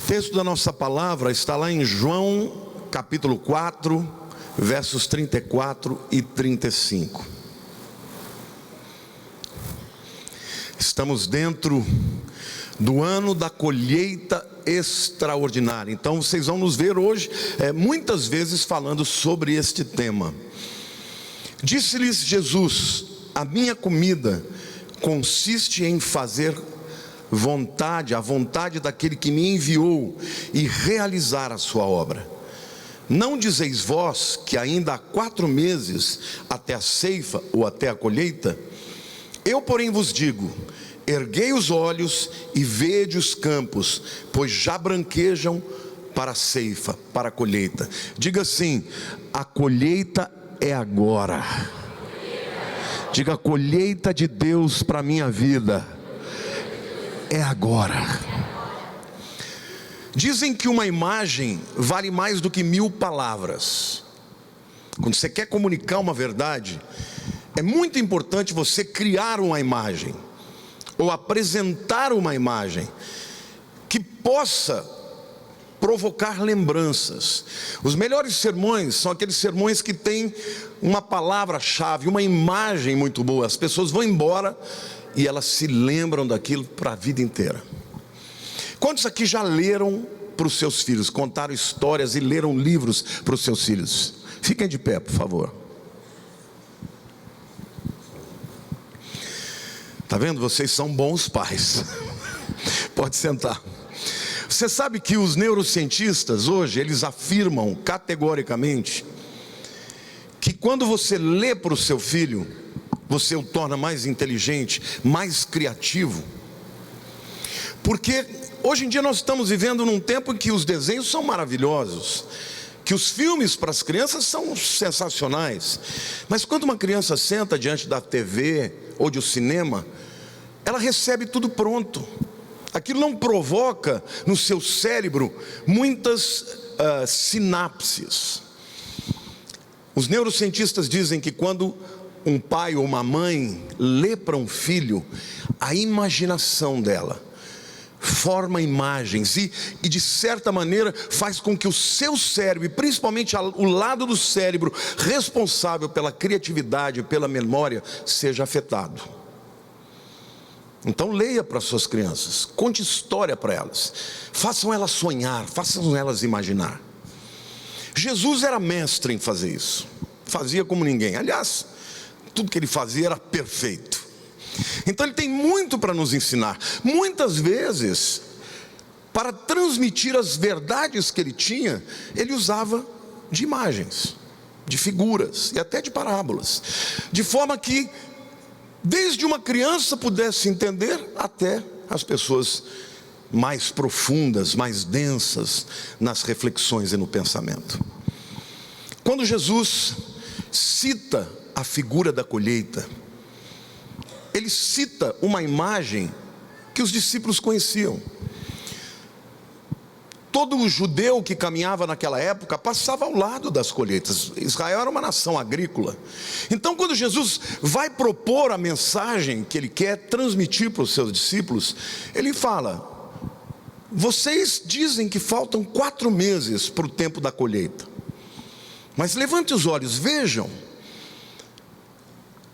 texto da nossa palavra está lá em João capítulo 4, versos 34 e 35. Estamos dentro do ano da colheita extraordinária. Então vocês vão nos ver hoje muitas vezes falando sobre este tema. Disse-lhes Jesus: a minha comida consiste em fazer a vontade daquele que me enviou e realizar a sua obra. Não dizeis vós que ainda há 4 meses até a ceifa ou até a colheita? Eu, porém, vos digo: erguei os olhos e vede os campos, pois já branquejam para a ceifa, para a colheita. Diga assim: a colheita é agora. Diga: a colheita de Deus para a minha vida é agora. Dizem que uma imagem vale mais do que 1000 palavras. Quando você quer comunicar uma verdade, é muito importante você criar uma imagem, ou apresentar uma imagem que possa provocar lembranças. Os melhores sermões são aqueles sermões que têm uma palavra-chave, uma imagem muito boa. As pessoas vão embora e elas se lembram daquilo para a vida inteira. Quantos aqui já leram para os seus filhos, contaram histórias e leram livros para os seus filhos? Fiquem de pé, por favor. Está vendo? Vocês são bons pais. Pode sentar. Você sabe que os neurocientistas hoje, eles afirmam categoricamente que quando você lê para o seu filho, você o torna mais inteligente, mais criativo. Porque hoje em dia nós estamos vivendo num tempo em que os desenhos são maravilhosos, que os filmes para as crianças são sensacionais. Mas quando uma criança senta diante da TV ou de um cinema, ela recebe tudo pronto. Aquilo não provoca no seu cérebro muitas sinapses. Os neurocientistas dizem que quando um pai ou uma mãe lê para um filho, a imaginação dela forma imagens e de certa maneira faz com que o seu cérebro, principalmente o lado do cérebro responsável pela criatividade, pela memória, seja afetado. Então leia para suas crianças, conte história para elas, façam elas sonhar, façam elas imaginar. Jesus era mestre em fazer isso, fazia como ninguém. Aliás, tudo que ele fazia era perfeito. Então ele tem muito para nos ensinar. Muitas vezes, para transmitir as verdades que ele tinha, ele usava de imagens, de figuras e até de parábolas, de forma que desde uma criança pudesse entender até as pessoas mais profundas, mais densas nas reflexões e no pensamento. Quando Jesus cita a figura da colheita, ele cita uma imagem que os discípulos conheciam. Todo judeu que caminhava naquela época passava ao lado das colheitas. Israel era uma nação agrícola. Então quando Jesus vai propor a mensagem que ele quer transmitir para os seus discípulos, ele fala: vocês dizem que faltam 4 meses para o tempo da colheita, mas levante os olhos, vejam,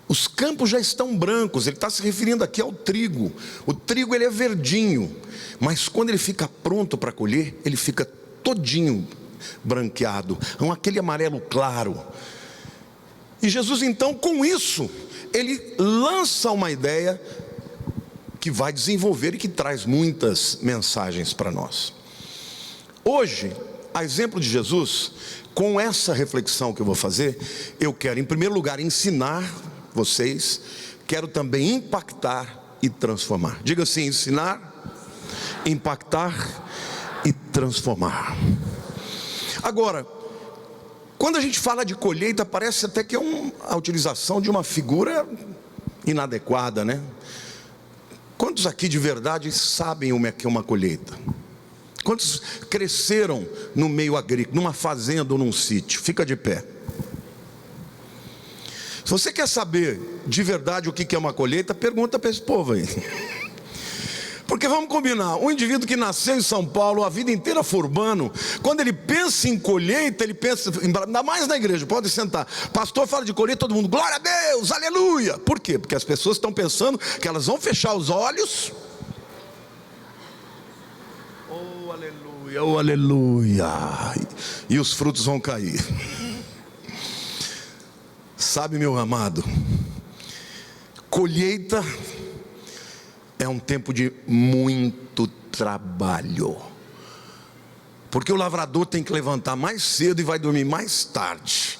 os campos já estão brancos. Ele está se referindo aqui ao trigo. O trigo ele é verdinho, mas quando ele fica pronto para colher, ele fica todinho branqueado, aquele amarelo claro. E Jesus então, com isso, ele lança uma ideia que vai desenvolver e que traz muitas mensagens para nós. Hoje, a exemplo de Jesus, com essa reflexão que eu vou fazer, eu quero em primeiro lugar ensinar vocês, quero também impactar e transformar. Diga assim: ensinar, impactar e transformar. Agora, quando a gente fala de colheita, parece até que é a utilização de uma figura inadequada, né? Quantos aqui de verdade sabem o que é uma colheita? Quantos cresceram no meio agrícola, numa fazenda ou num sítio? Fica de pé. Se você quer saber de verdade o que é uma colheita, pergunta para esse povo aí. Porque Porque vamos combinar, um indivíduo que nasceu em São Paulo, a vida inteira foi urbano, quando ele pensa em colheita, ele pensa, ainda mais na igreja, pode sentar, pastor fala de colheita, todo mundo, glória a Deus, aleluia. Por quê? Porque as pessoas estão pensando que elas vão fechar os olhos, oh aleluia, oh aleluia, e os frutos vão cair. Sabe, meu amado, colheita é um tempo de muito trabalho, porque o lavrador tem que levantar mais cedo e vai dormir mais tarde.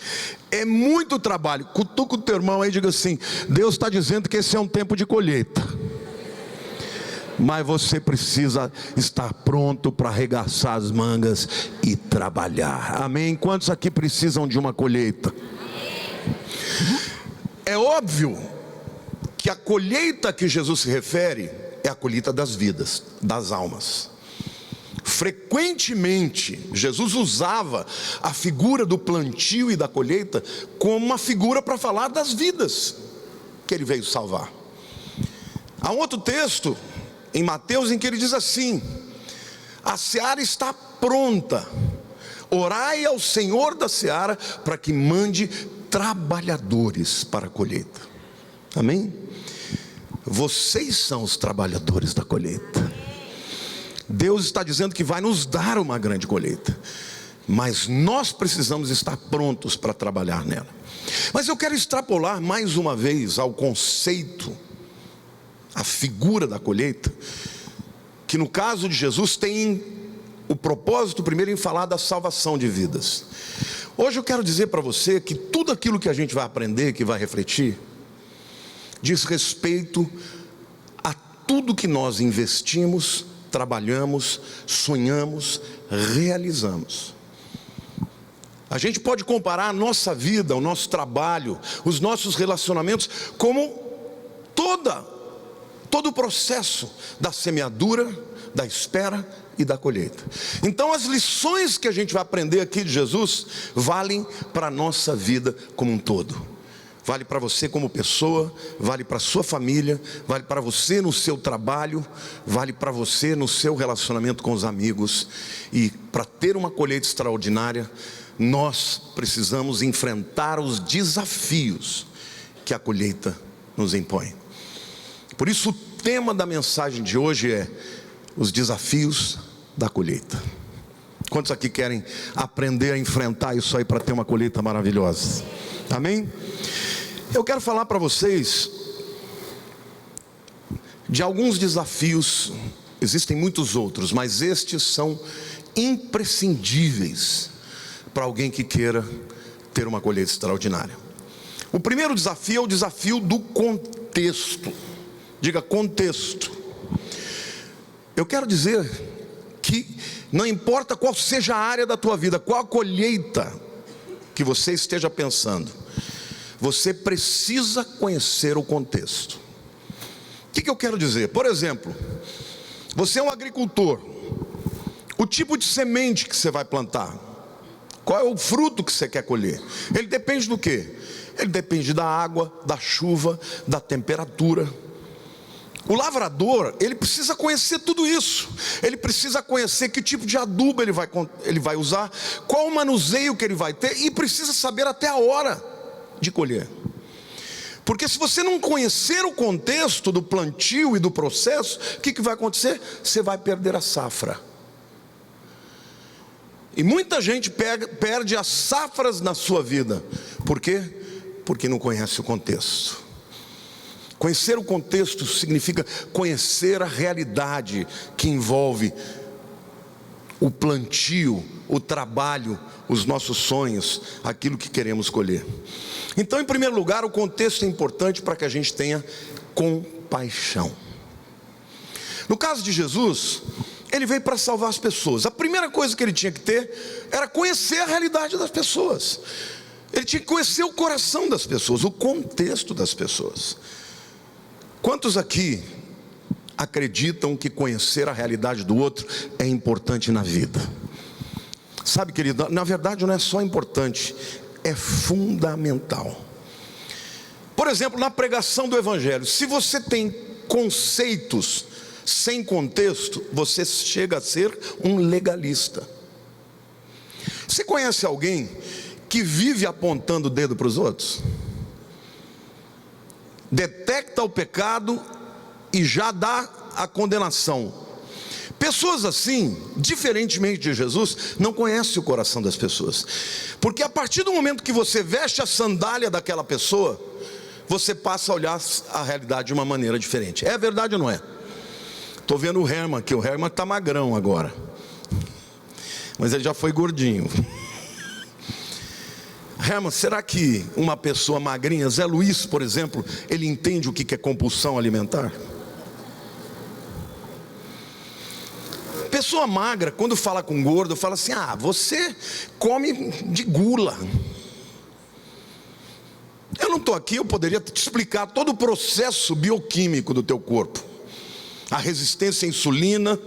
É muito trabalho. Cutuca o teu irmão aí e diga assim: Deus está dizendo que esse é um tempo de colheita, mas você precisa estar pronto para arregaçar as mangas e trabalhar. Amém? Quantos aqui precisam de uma colheita? É óbvio que a colheita que Jesus se refere é a colheita das vidas, das almas. Frequentemente, Jesus usava a figura do plantio e da colheita como uma figura para falar das vidas que ele veio salvar. Há um outro texto em Mateus em que ele diz assim: a seara está pronta, orai ao Senhor da seara para que mande trabalhadores para a colheita. Amém? Vocês são os trabalhadores da colheita. Deus está dizendo que vai nos dar uma grande colheita, mas nós precisamos estar prontos para trabalhar nela. Mas eu quero extrapolar mais uma vez ao conceito, a figura da colheita, que no caso de Jesus tem o propósito primeiro em falar da salvação de vidas. Hoje eu quero dizer para você que tudo aquilo que a gente vai aprender, que vai refletir, diz respeito a tudo que nós investimos, trabalhamos, sonhamos, realizamos. A gente pode comparar a nossa vida, o nosso trabalho, os nossos relacionamentos como todo o processo da semeadura, da espera e da colheita. Então as lições que a gente vai aprender aqui de Jesus valem para a nossa vida como um todo. Vale para você como pessoa, vale para a sua família, vale para você no seu trabalho, vale para você no seu relacionamento com os amigos. E para ter uma colheita extraordinária, nós precisamos enfrentar os desafios que a colheita nos impõe. Por isso o tema da mensagem de hoje é os desafios da colheita. Quantos aqui querem aprender a enfrentar isso aí para ter uma colheita maravilhosa? Amém? Eu quero falar para vocês de alguns desafios. Existem muitos outros, mas estes são imprescindíveis para alguém que queira ter uma colheita extraordinária. O primeiro desafio é o desafio do contexto. Diga contexto. Eu quero dizer que não importa qual seja a área da tua vida, qual a colheita que você esteja pensando, você precisa conhecer o contexto. O que eu quero dizer? Por exemplo, você é um agricultor. O tipo de semente que você vai plantar, qual é o fruto que você quer colher? Ele depende do quê? Ele depende da água, da chuva, da temperatura. O lavrador, ele precisa conhecer tudo isso. Ele precisa conhecer que tipo de adubo ele vai usar, qual o manuseio que ele vai ter, e precisa saber até a hora de colher. Porque se você não conhecer o contexto do plantio e do processo, o que vai acontecer? Você vai perder a safra. E muita gente perde as safras na sua vida. Por quê? Porque não conhece o contexto. Conhecer o contexto significa conhecer a realidade que envolve o plantio, o trabalho, os nossos sonhos, aquilo que queremos colher. Então, em primeiro lugar, o contexto é importante para que a gente tenha compaixão. No caso de Jesus, ele veio para salvar as pessoas. A primeira coisa que ele tinha que ter era conhecer a realidade das pessoas. Ele tinha que conhecer o coração das pessoas, o contexto das pessoas. Quantos aqui acreditam que conhecer a realidade do outro é importante na vida? Sabe, querido, na verdade não é só importante, é fundamental. Por exemplo, na pregação do Evangelho, se você tem conceitos sem contexto, você chega a ser um legalista. Você conhece alguém que vive apontando o dedo para os outros? Detecta o pecado e já dá a condenação. Pessoas assim, diferentemente de Jesus, não conhecem o coração das pessoas. Porque a partir do momento que você veste a sandália daquela pessoa, você passa a olhar a realidade de uma maneira diferente. É verdade ou não é? Estou vendo o Herman aqui, o Herman está magrão agora, mas ele já foi gordinho. Herman, será que uma pessoa magrinha, Zé Luiz, por exemplo, ele entende o que é compulsão alimentar? Pessoa magra, quando fala com gordo, fala assim: ah, você come de gula. Eu não estou aqui, eu poderia te explicar todo o processo bioquímico do teu corpo. A resistência à insulina,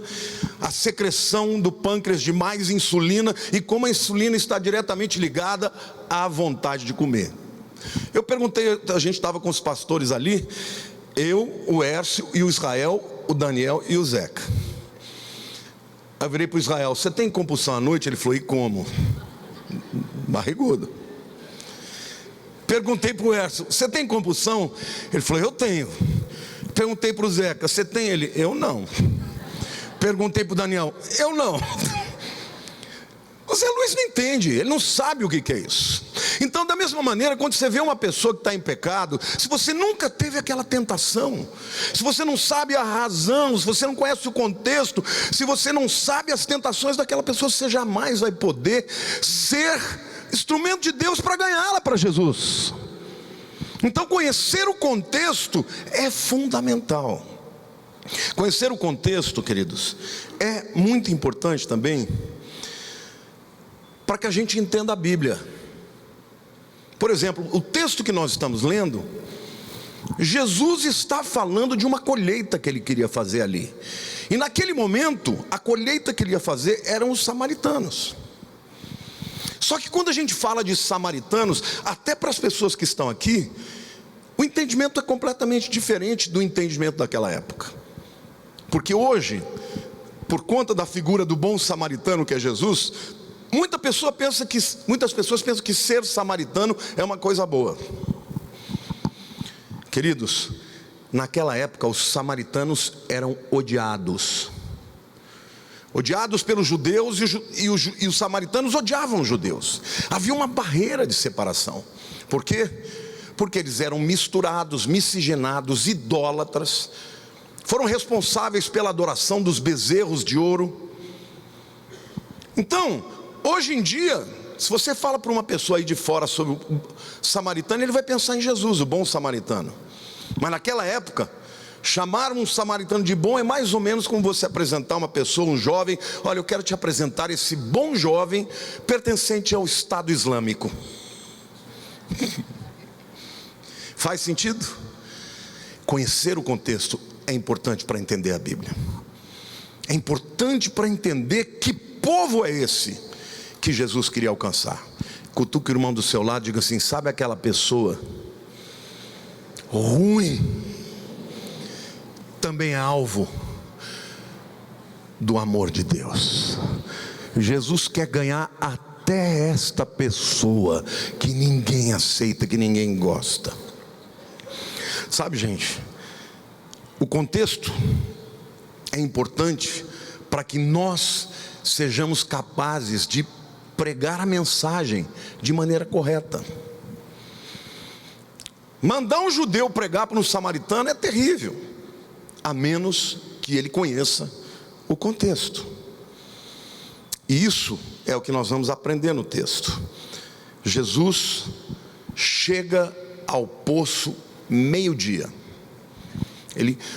a secreção do pâncreas de mais insulina, e como a insulina está diretamente ligada à vontade de comer. Eu perguntei, a gente estava com os pastores ali, eu, o Hércio e o Israel, o Daniel e o Zeca. Eu virei para o Israel: você tem compulsão à noite? Ele falou: e como? Barrigudo. Perguntei para o Hércio: você tem compulsão? Ele falou: eu tenho. Perguntei para o Zeca: você tem? Ele: eu não. Perguntei para o Daniel: eu não. O Zé Luiz não entende, ele não sabe o que é isso. Então, da mesma maneira, quando você vê uma pessoa que está em pecado, se você nunca teve aquela tentação, se você não sabe a razão, se você não conhece o contexto, se você não sabe as tentações daquela pessoa, você jamais vai poder ser instrumento de Deus para ganhá-la para Jesus. Então, conhecer o contexto é fundamental. Conhecer o contexto, queridos, é muito importante também para que a gente entenda a Bíblia. Por exemplo, o texto que nós estamos lendo, Jesus está falando de uma colheita que ele queria fazer ali. E naquele momento, a colheita que ele ia fazer eram os samaritanos. Só que quando a gente fala de samaritanos, até para as pessoas que estão aqui, o entendimento é completamente diferente do entendimento daquela época. Porque hoje, por conta da figura do bom samaritano que é Jesus, muitas pessoas pensam que ser samaritano é uma coisa boa. Queridos, naquela época os samaritanos eram odiados. Odiados pelos judeus, e os samaritanos odiavam os judeus. Havia uma barreira de separação. Por quê? Porque eles eram misturados, miscigenados, idólatras. Foram responsáveis pela adoração dos bezerros de ouro. Então, hoje em dia, se você fala para uma pessoa aí de fora sobre o samaritano, ele vai pensar em Jesus, o bom samaritano. Mas naquela época, chamar um samaritano de bom é mais ou menos como você apresentar uma pessoa, um jovem: olha, eu quero te apresentar esse bom jovem pertencente ao Estado Islâmico. Faz sentido? Conhecer o contexto é importante para entender a Bíblia. É importante para entender que povo é esse que Jesus queria alcançar. Cutuque o irmão do seu lado e diga assim: sabe aquela pessoa ruim, também é alvo do amor de Deus. Jesus quer ganhar até esta pessoa que ninguém aceita, que ninguém gosta. Sabe, gente, o contexto é importante para que nós sejamos capazes de pregar a mensagem de maneira correta. Mandar um judeu pregar para um samaritano é terrível, a menos que ele conheça o contexto. E isso é o que nós vamos aprender no texto. Jesus chega ao poço meio-dia.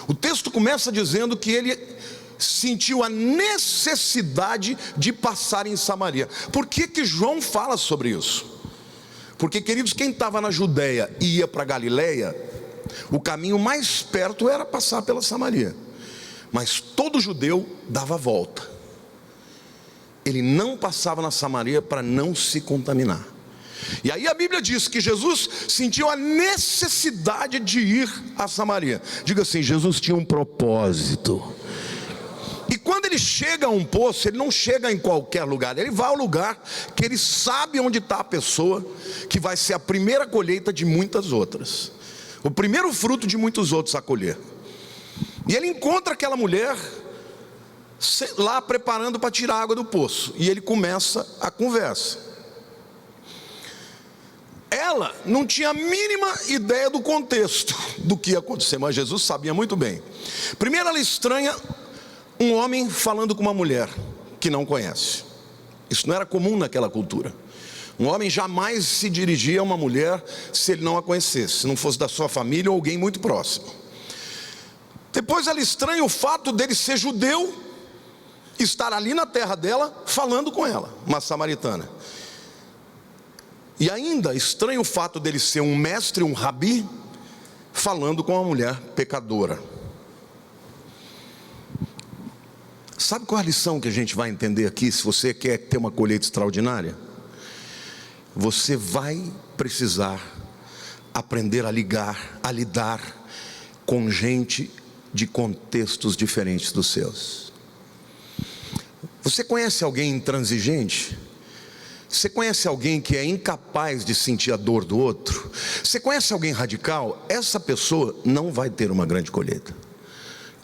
O texto começa dizendo que ele sentiu a necessidade de passar em Samaria. Por que João fala sobre isso? Porque, queridos, quem estava na Judéia e ia para Galileia, o caminho mais perto era passar pela Samaria. Mas todo judeu dava a volta. Ele não passava na Samaria para não se contaminar. E aí a Bíblia diz que Jesus sentiu a necessidade de ir a Samaria. Diga assim: Jesus tinha um propósito ele chega a um poço, ele não chega em qualquer lugar, ele vai ao lugar que ele sabe onde está a pessoa, que vai ser a primeira colheita de muitas outras, o primeiro fruto de muitos outros a colher. E ele encontra aquela mulher lá preparando para tirar a água do poço, e ele começa a conversa. Ela não tinha a mínima ideia do contexto do que ia acontecer, mas Jesus sabia muito bem. Primeiro, ela estranha um homem falando com uma mulher que não conhece. Isso não era comum naquela cultura. Um homem jamais se dirigia a uma mulher se ele não a conhecesse, se não fosse da sua família ou alguém muito próximo. Depois ela estranha o fato dele ser judeu, estar ali na terra dela falando com ela, uma samaritana. E ainda estranha o fato dele ser um mestre, um rabi, falando com uma mulher pecadora. Sabe qual é a lição que a gente vai entender aqui? Se você quer ter uma colheita extraordinária, você vai precisar aprender a lidar com gente de contextos diferentes dos seus. Você conhece alguém intransigente? Você conhece alguém que é incapaz de sentir a dor do outro? Você conhece alguém radical? Essa pessoa não vai ter uma grande colheita.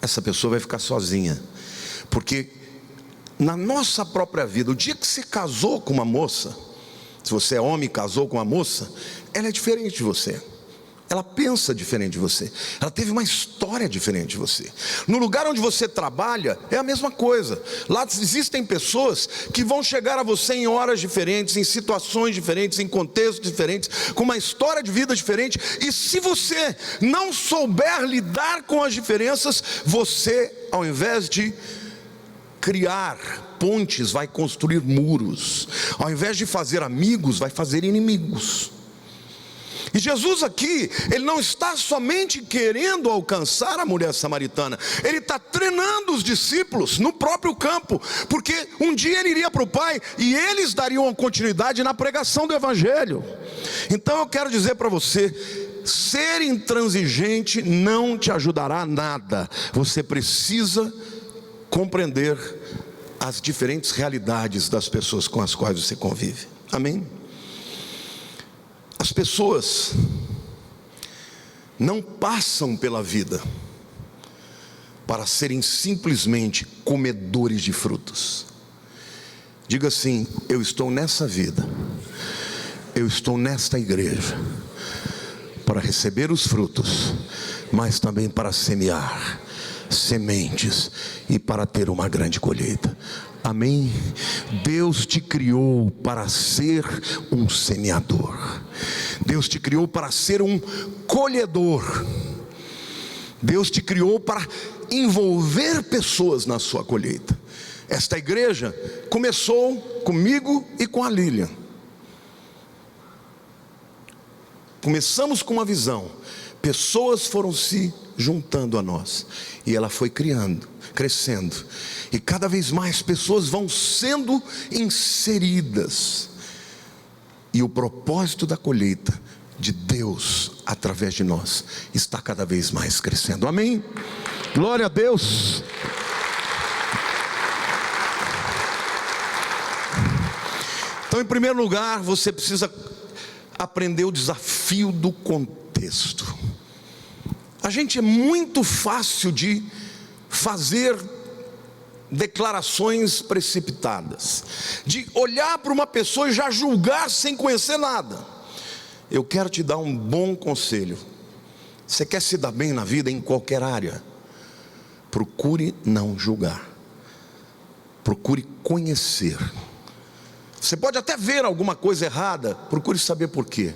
Essa pessoa vai ficar sozinha. Porque na nossa própria vida, o dia que você casou com uma moça, se você é homem e casou com uma moça, ela é diferente de você. Ela pensa diferente de você. Ela teve uma história diferente de você. No lugar onde você trabalha, é a mesma coisa. Lá existem pessoas que vão chegar a você em horas diferentes, em situações diferentes, em contextos diferentes, com uma história de vida diferente. E se você não souber lidar com as diferenças, você, ao invés de criar pontes, vai construir muros. Ao invés de fazer amigos, vai fazer inimigos. E Jesus aqui, ele não está somente querendo alcançar a mulher samaritana, ele está treinando os discípulos no próprio campo, porque um dia ele iria para o Pai e eles dariam continuidade na pregação do Evangelho. Então eu quero dizer para você, ser intransigente não te ajudará a nada. Você precisa compreender as diferentes realidades das pessoas com as quais você convive. Amém? As pessoas não passam pela vida para serem simplesmente comedores de frutos. Diga assim: eu estou nessa vida, eu estou nesta igreja para receber os frutos, mas também para semear sementes e para ter uma grande colheita. Amém? Deus te criou para ser um semeador. Deus te criou para ser um colhedor. Deus te criou para envolver pessoas na sua colheita. Esta igreja começou comigo e com a Lilian. Começamos com uma visão. Pessoas foram se juntando a nós. E ela foi crescendo. E cada vez mais pessoas vão sendo inseridas. E o propósito da colheita de Deus através de nós está cada vez mais crescendo. Amém? Glória a Deus. Então, em primeiro lugar, você precisa aprender o desafio do contexto. A gente é muito fácil de fazer declarações precipitadas, de olhar para uma pessoa e já julgar sem conhecer nada. Eu quero te dar um bom conselho. Você quer se dar bem na vida em qualquer área? Procure não julgar. Procure conhecer. Você pode até ver alguma coisa errada, procure saber por quê.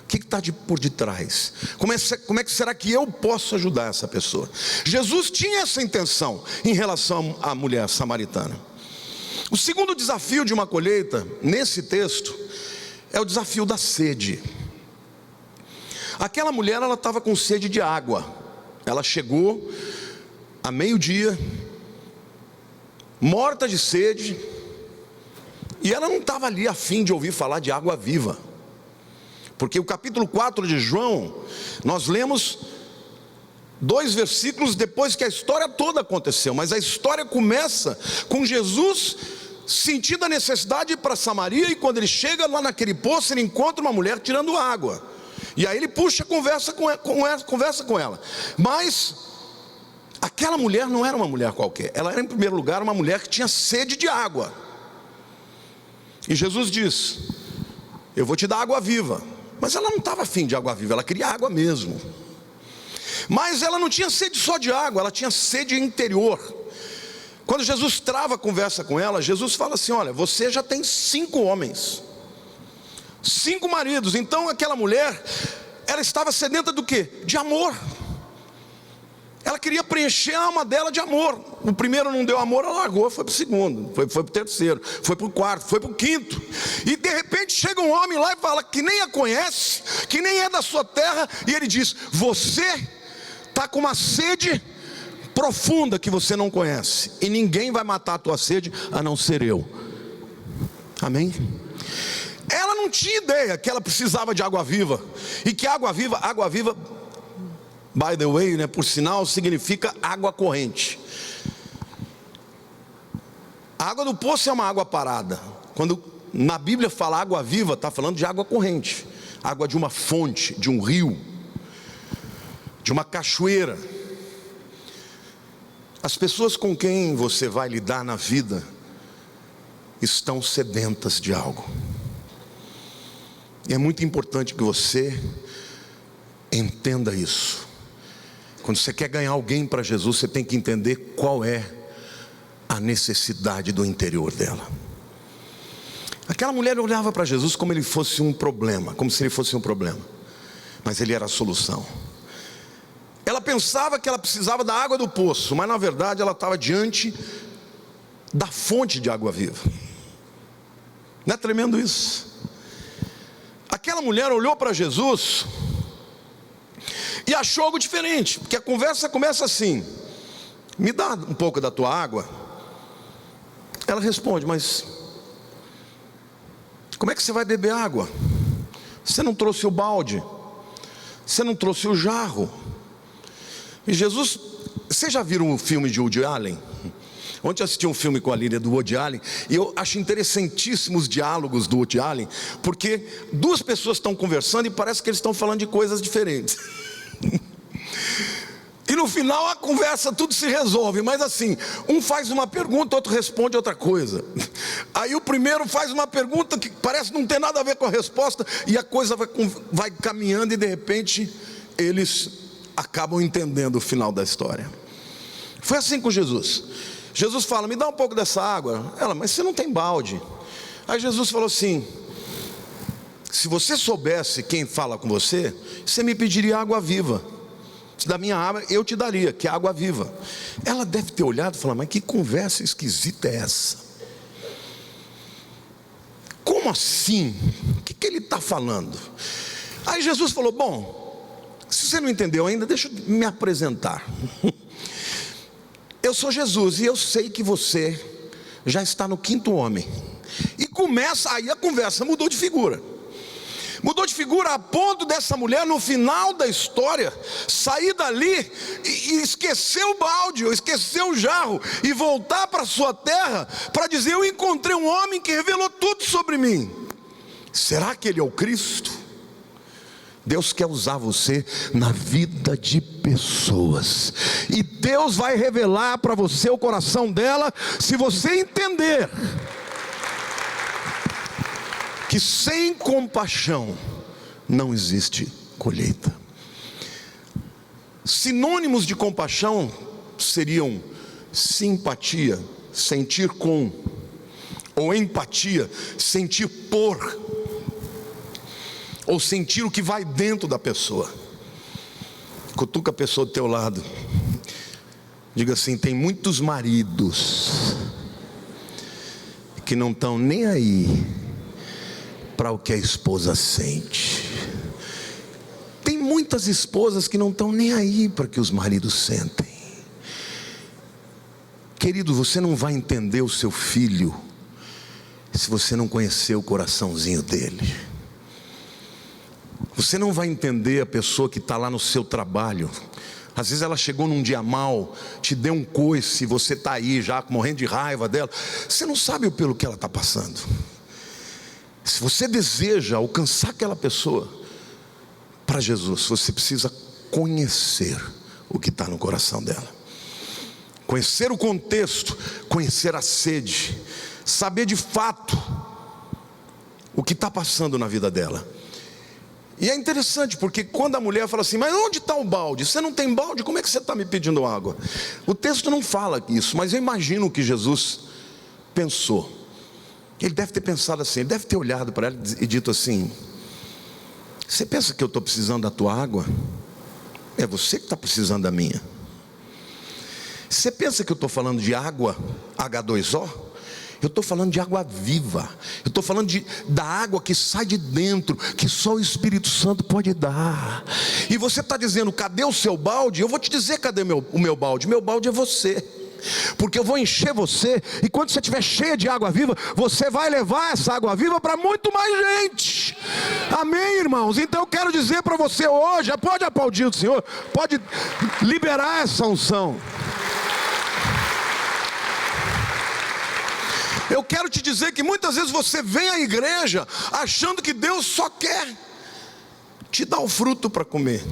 O que está por detrás? Como é que será que eu posso ajudar essa pessoa? Jesus tinha essa intenção em relação à mulher samaritana. O segundo desafio de uma colheita, nesse texto, é o desafio da sede. Aquela mulher, ela estava com sede de água. Ela chegou a meio-dia, morta de sede, e ela não estava ali a fim de ouvir falar de água viva. Porque o capítulo 4 de João, nós lemos 2 versículos depois que a história toda aconteceu. Mas a história começa com Jesus sentindo a necessidade de ir para Samaria, e quando ele chega lá naquele poço, ele encontra uma mulher tirando água. E aí ele puxa, conversa com ela. Mas aquela mulher não era uma mulher qualquer. Ela era, em primeiro lugar, uma mulher que tinha sede de água. E Jesus diz: eu vou te dar água viva. Mas ela não estava afim de água viva, ela queria água mesmo. Mas ela não tinha sede só de água, ela tinha sede interior. Quando Jesus trava a conversa com ela, Jesus fala assim: olha, você já tem 5 homens, 5 maridos. Então aquela mulher, ela estava sedenta do quê? De amor. Ela queria preencher a alma dela de amor. O primeiro não deu amor, ela largou, foi para o segundo, foi para o terceiro, foi para o quarto, foi para o quinto. E de repente chega um homem lá e fala que nem a conhece, que nem é da sua terra, e ele diz: você está com uma sede profunda que você não conhece, e ninguém vai matar a tua sede a não ser eu. Amém? Ela não tinha ideia que ela precisava de água viva, e que água viva, by the way, né, por sinal, significa água corrente. A água do poço é uma água parada. Quando na Bíblia fala água viva, está falando de água corrente, água de uma fonte, de um rio, de uma cachoeira. As pessoas com quem você vai lidar na vida estão sedentas de algo. E é muito importante que você entenda isso. Quando você quer ganhar alguém para Jesus, você tem que entender qual é a necessidade do interior dela. Aquela mulher olhava para Jesus como ele fosse um problema, como se ele fosse um problema, mas ele era a solução. Ela pensava que ela precisava da água do poço, mas na verdade ela estava diante da fonte de água viva. Não é tremendo isso? Aquela mulher olhou para Jesus e achou algo diferente, porque a conversa começa assim: me dá um pouco da tua água. Ela responde: mas como é que você vai beber água? Você não trouxe o balde, você não trouxe o jarro. E Jesus, vocês já viram o filme de Woody Allen? Ontem eu assisti um filme com a Lília do Woody Allen, e eu acho interessantíssimos os diálogos do Woody Allen, porque 2 pessoas estão conversando e parece que eles estão falando de coisas diferentes. E no final a conversa tudo se resolve, mas assim, um faz uma pergunta, outro responde outra coisa. Aí o primeiro faz uma pergunta que parece não ter nada a ver com a resposta, e a coisa vai caminhando, e de repente eles acabam entendendo o final da história. Foi assim com Jesus. Jesus fala: me dá um pouco dessa água. Ela: mas você não tem balde. Aí Jesus falou assim: se você soubesse quem fala com você, você me pediria água viva. Da minha água eu te daria, que é água viva. Ela deve ter olhado e falado: mas que conversa esquisita é essa? Como assim? O que ele está falando? Aí Jesus falou: bom, se você não entendeu ainda, deixa eu me apresentar. Eu sou Jesus, e eu sei que você já está no 5º homem. E começa, aí a conversa mudou de figura. Mudou de figura a ponto dessa mulher, no final da história, sair dali e esquecer o balde, ou esquecer o jarro, e voltar para sua terra para dizer: eu encontrei um homem que revelou tudo sobre mim. Será que ele é o Cristo? Deus quer usar você na vida de pessoas, e Deus vai revelar para você o coração dela, se você entender que sem compaixão não existe colheita. Sinônimos de compaixão seriam simpatia, sentir com, ou empatia, sentir por, ou sentir o que vai dentro da pessoa. Cutuca a pessoa do teu lado, diga assim: tem muitos maridos que não estão nem aí para o que a esposa sente. Tem muitas esposas que não estão nem aí para o que os maridos sentem. Querido, você não vai entender o seu filho se você não conhecer o coraçãozinho dele. Você não vai entender a pessoa que está lá no seu trabalho, Às vezes ela chegou num dia mal, te deu um coice, você está aí já morrendo de raiva dela. Você não sabe pelo que ela está passando. Se você deseja alcançar aquela pessoa para Jesus, você precisa conhecer o que está no coração dela, conhecer o contexto, conhecer a sede, saber de fato o que está passando na vida dela. E é interessante, porque quando a mulher fala assim: mas onde está o balde? Você não tem balde? Como é que você está me pedindo água? O texto não fala isso, mas eu imagino que Jesus pensou. Ele deve ter pensado assim, ele deve ter olhado para ela e dito assim: você pensa que eu estou precisando da tua água? É você que está precisando da minha. Você pensa que eu estou falando de água H2O? Eu estou falando de água viva. Eu estou falando da água que sai de dentro, que só o Espírito Santo pode dar. E você está dizendo: cadê o seu balde? Eu vou te dizer cadê o meu balde. Meu balde é você. Porque eu vou encher você, e quando você estiver cheia de água viva, você vai levar essa água viva para muito mais gente. Amém, irmãos? Então eu quero dizer para você hoje, pode aplaudir o Senhor, pode liberar essa unção. Eu quero te dizer que muitas vezes você vem à igreja achando que Deus só quer te dar o fruto para comer,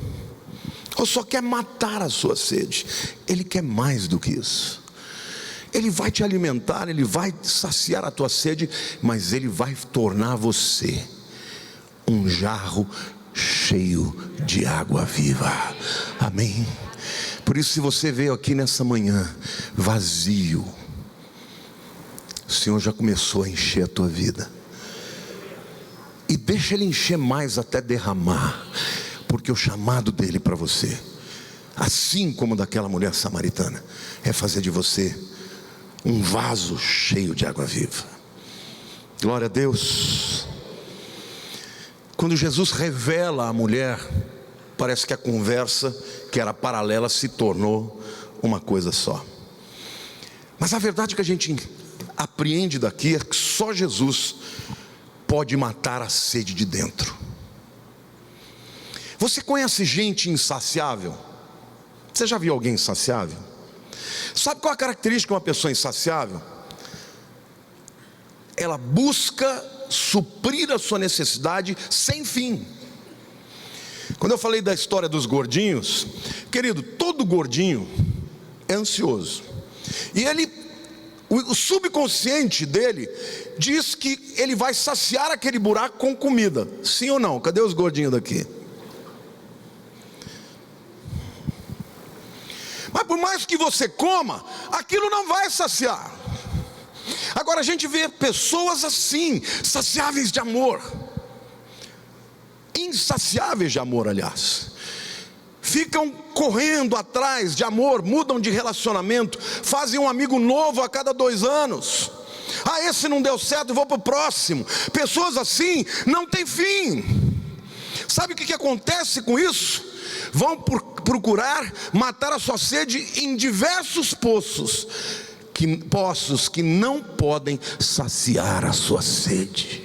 ou só quer matar a sua sede. Ele quer mais do que isso. Ele vai te alimentar, Ele vai saciar a tua sede, mas Ele vai tornar você um jarro cheio de água viva. Amém? Por isso, se você veio aqui nessa manhã vazio, o Senhor já começou a encher a tua vida. E deixa Ele encher mais até derramar, porque o chamado dele para você, assim como daquela mulher samaritana, é fazer de você um vaso cheio de água viva. Glória a Deus. Quando Jesus revela a mulher, parece que a conversa que era paralela se tornou uma coisa só. Mas a verdade que a gente apreende daqui é que só Jesus pode matar a sede de dentro. Você conhece gente insaciável? Você já viu alguém insaciável? Sabe qual a característica de uma pessoa insaciável? Ela busca suprir a sua necessidade sem fim. Quando eu falei da história dos gordinhos, querido, todo gordinho é ansioso. E o subconsciente dele diz que ele vai saciar aquele buraco com comida. Sim ou não? Cadê os gordinhos daqui? Mas por mais que você coma, aquilo não vai saciar. Agora a gente vê pessoas assim, saciáveis de amor, insaciáveis de amor, aliás. Ficam correndo atrás de amor, mudam de relacionamento, fazem um amigo novo a cada 2 anos. Ah, esse não deu certo, vou para o próximo. Pessoas assim não tem fim. Sabe o que acontece com isso? Vão procurar matar a sua sede em diversos poços que não podem saciar a sua sede.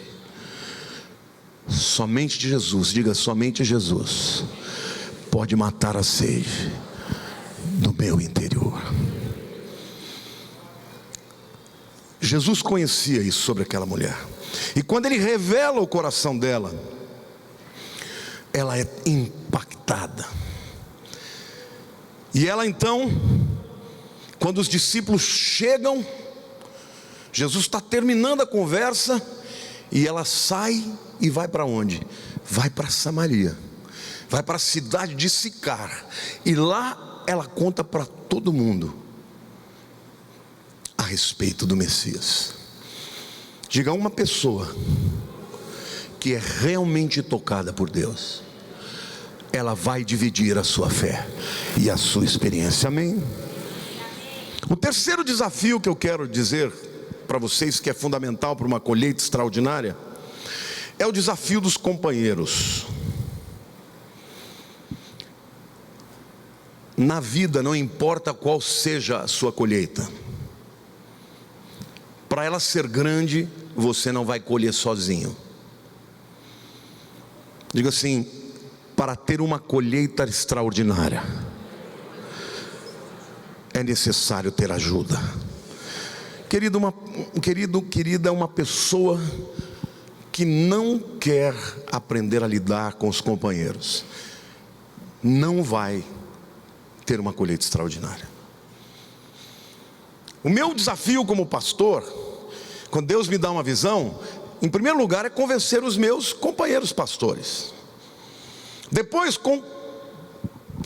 Somente Jesus, diga, somente Jesus pode matar a sede do meu interior. Jesus conhecia isso sobre aquela mulher, e quando Ele revela o coração dela, ela é impactada. E ela então, quando os discípulos chegam, Jesus está terminando a conversa, e ela sai e vai para onde? Vai para Samaria, vai para a cidade de Sicar, e lá ela conta para todo mundo a respeito do Messias. Diga, uma pessoa que é realmente tocada por Deus, ela vai dividir a sua fé e a sua experiência. Amém? O terceiro desafio que eu quero dizer para vocês, que é fundamental para uma colheita extraordinária, é o desafio dos companheiros. Na vida, não importa qual seja a sua colheita, para ela ser grande, você não vai colher sozinho. Diga assim: para ter uma colheita extraordinária, é necessário ter ajuda. Querida, uma pessoa que não quer aprender a lidar com os companheiros, não vai ter uma colheita extraordinária. O meu desafio como pastor, quando Deus me dá uma visão, em primeiro lugar é convencer os meus companheiros pastores. Depois,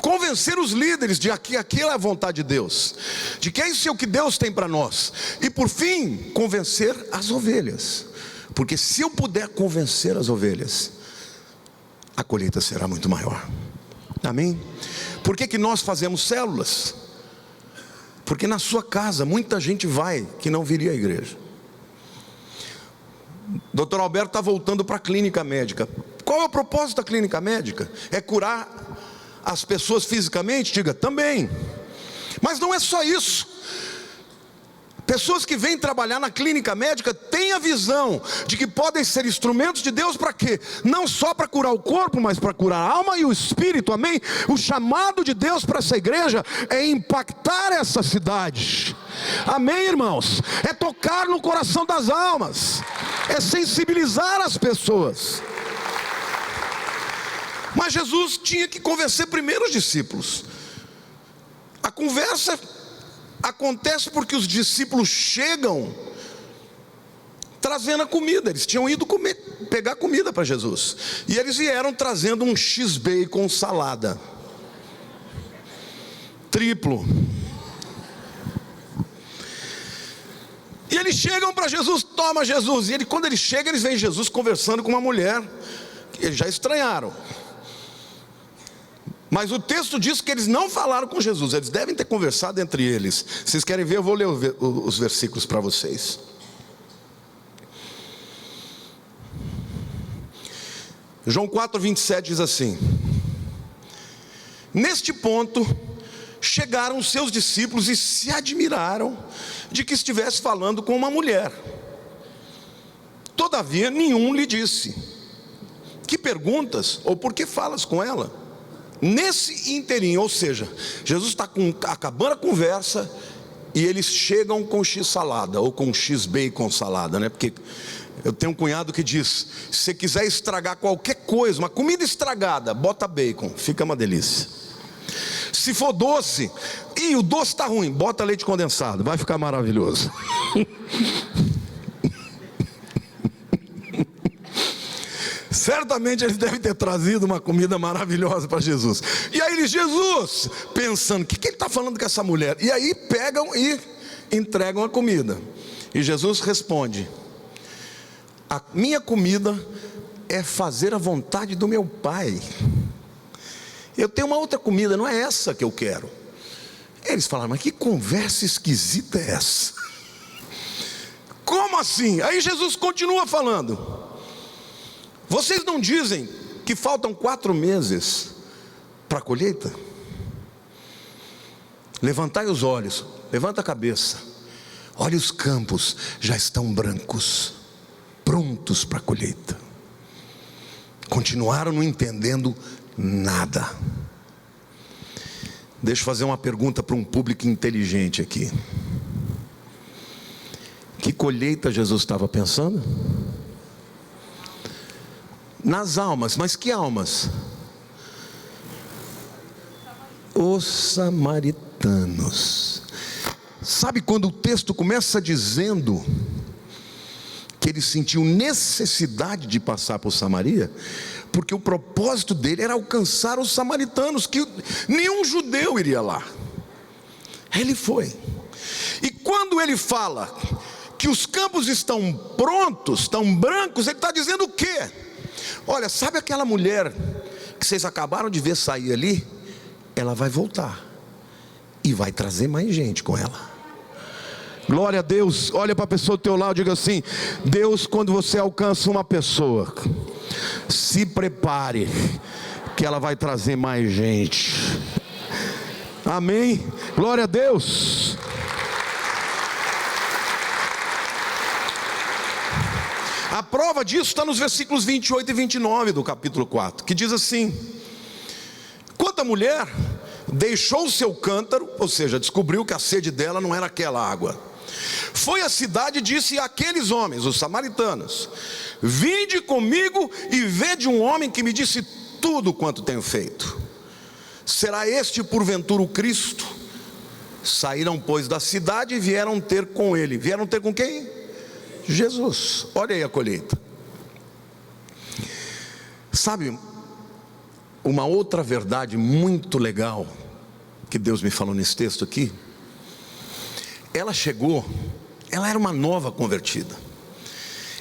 convencer os líderes de que aquilo é a vontade de Deus, de que isso é o que Deus tem para nós. E por fim, convencer as ovelhas. Porque se eu puder convencer as ovelhas, a colheita será muito maior. Amém? Por que nós fazemos células? Porque na sua casa muita gente vai que não viria à igreja. Dr. Alberto está voltando para a clínica médica. Qual é o propósito da clínica médica? É curar as pessoas fisicamente? Diga, também. Mas não é só isso. Pessoas que vêm trabalhar na clínica médica têm a visão de que podem ser instrumentos de Deus para quê? Não só para curar o corpo, mas para curar a alma e o espírito, amém? O chamado de Deus para essa igreja é impactar essa cidade, amém, irmãos? É tocar no coração das almas, é sensibilizar as pessoas. Mas Jesus tinha que convencer primeiro os discípulos. A conversa acontece porque os discípulos chegam trazendo a comida. Eles tinham ido pegar comida para Jesus, e eles vieram trazendo um X-bacon salada triplo. E eles chegam para Jesus, toma Jesus. E quando eles chegam, eles veem Jesus conversando com uma mulher que eles já estranharam. Mas o texto diz que eles não falaram com Jesus, eles devem ter conversado entre eles. Vocês querem ver? Eu vou ler os versículos para vocês. João 4:27 diz assim: neste ponto chegaram os seus discípulos e se admiraram de que estivesse falando com uma mulher. Todavia nenhum lhe disse: que perguntas? Ou por que falas com ela? Nesse inteirinho, ou seja, Jesus está acabando a conversa e eles chegam com X-salada ou com X-bacon salada, né? Porque eu tenho um cunhado que diz: se você quiser estragar qualquer coisa, uma comida estragada, bota bacon, fica uma delícia. Se for doce, e o doce está ruim, bota leite condensado, vai ficar maravilhoso. Certamente eles devem ter trazido uma comida maravilhosa para Jesus. E aí Jesus, pensando, o que ele está falando com essa mulher? E aí pegam e entregam a comida. E Jesus responde: a minha comida é fazer a vontade do meu Pai. Eu tenho uma outra comida, não é essa que eu quero. Eles falaram: mas que conversa esquisita é essa? Como assim? Aí Jesus continua falando: vocês não dizem que faltam 4 meses para a colheita? Levantai os olhos, levanta a cabeça, olhe, os campos já estão brancos, prontos para a colheita. Continuaram não entendendo nada. Deixa eu fazer uma pergunta para um público inteligente aqui. Que colheita Jesus estava pensando? Nas almas. Mas que almas? Os samaritanos. Sabe quando o texto começa dizendo que ele sentiu necessidade de passar por Samaria? Porque o propósito dele era alcançar os samaritanos, que nenhum judeu iria lá. Ele foi. E quando ele fala que os campos estão prontos, estão brancos, ele está dizendo o quê? Olha, sabe aquela mulher que vocês acabaram de ver sair ali? Ela vai voltar e vai trazer mais gente com ela. Glória a Deus. Olha para a pessoa do teu lado e diga assim: Deus, quando você alcança uma pessoa, se prepare, que ela vai trazer mais gente. Amém? Glória a Deus. A prova disso está nos versículos 28 e 29 do capítulo 4, que diz assim: quanto à mulher, deixou o seu cântaro, ou seja, descobriu que a sede dela não era aquela água. Foi à cidade e disse àqueles homens, os samaritanos: vinde comigo e vede um homem que me disse tudo quanto tenho feito. Será este porventura o Cristo? Saíram, pois, da cidade e vieram ter com ele. Vieram ter com quem? Jesus. Olha aí a colheita. Sabe, uma outra verdade muito legal que Deus me falou nesse texto aqui. Ela chegou, ela era uma nova convertida.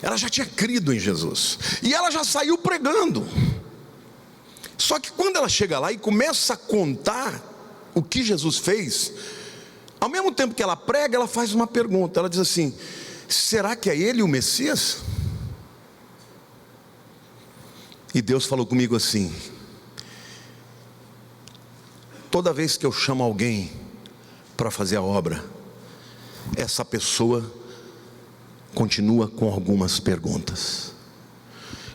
Ela já tinha crido em Jesus e ela já saiu pregando. Só que quando ela chega lá e começa a contar o que Jesus fez, ao mesmo tempo que ela prega, ela faz uma pergunta. Ela diz assim: será que é ele o Messias? E Deus falou comigo assim: toda vez que eu chamo alguém para fazer a obra, essa pessoa continua com algumas perguntas.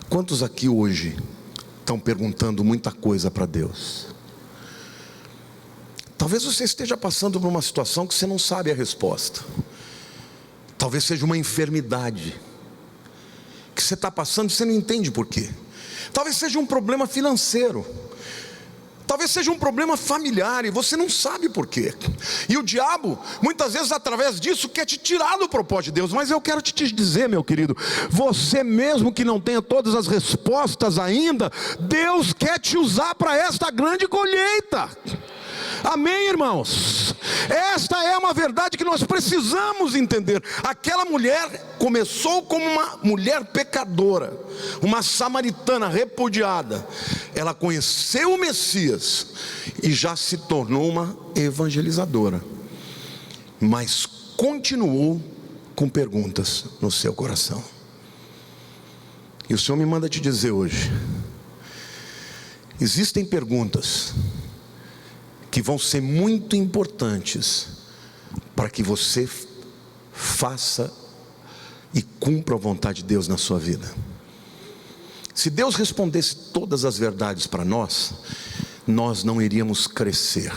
Quantos aqui hoje estão perguntando muita coisa para Deus? Talvez você esteja passando por uma situação que você não sabe a resposta. Talvez seja uma enfermidade que você está passando e você não entende por quê. Talvez seja um problema financeiro. Talvez seja um problema familiar e você não sabe por quê. E o diabo, muitas vezes através disso, quer te tirar do propósito de Deus. Mas eu quero te dizer, meu querido, você mesmo que não tenha todas as respostas ainda, Deus quer te usar para esta grande colheita. Amém, irmãos? Esta é uma verdade que nós precisamos entender. Aquela mulher começou como uma mulher pecadora, uma samaritana repudiada. Ela conheceu o Messias e já se tornou uma evangelizadora, mas continuou com perguntas no seu coração. E o Senhor me manda te dizer hoje: existem perguntas que vão ser muito importantes para que você faça e cumpra a vontade de Deus na sua vida. Se Deus respondesse todas as verdades para nós, nós não iríamos crescer.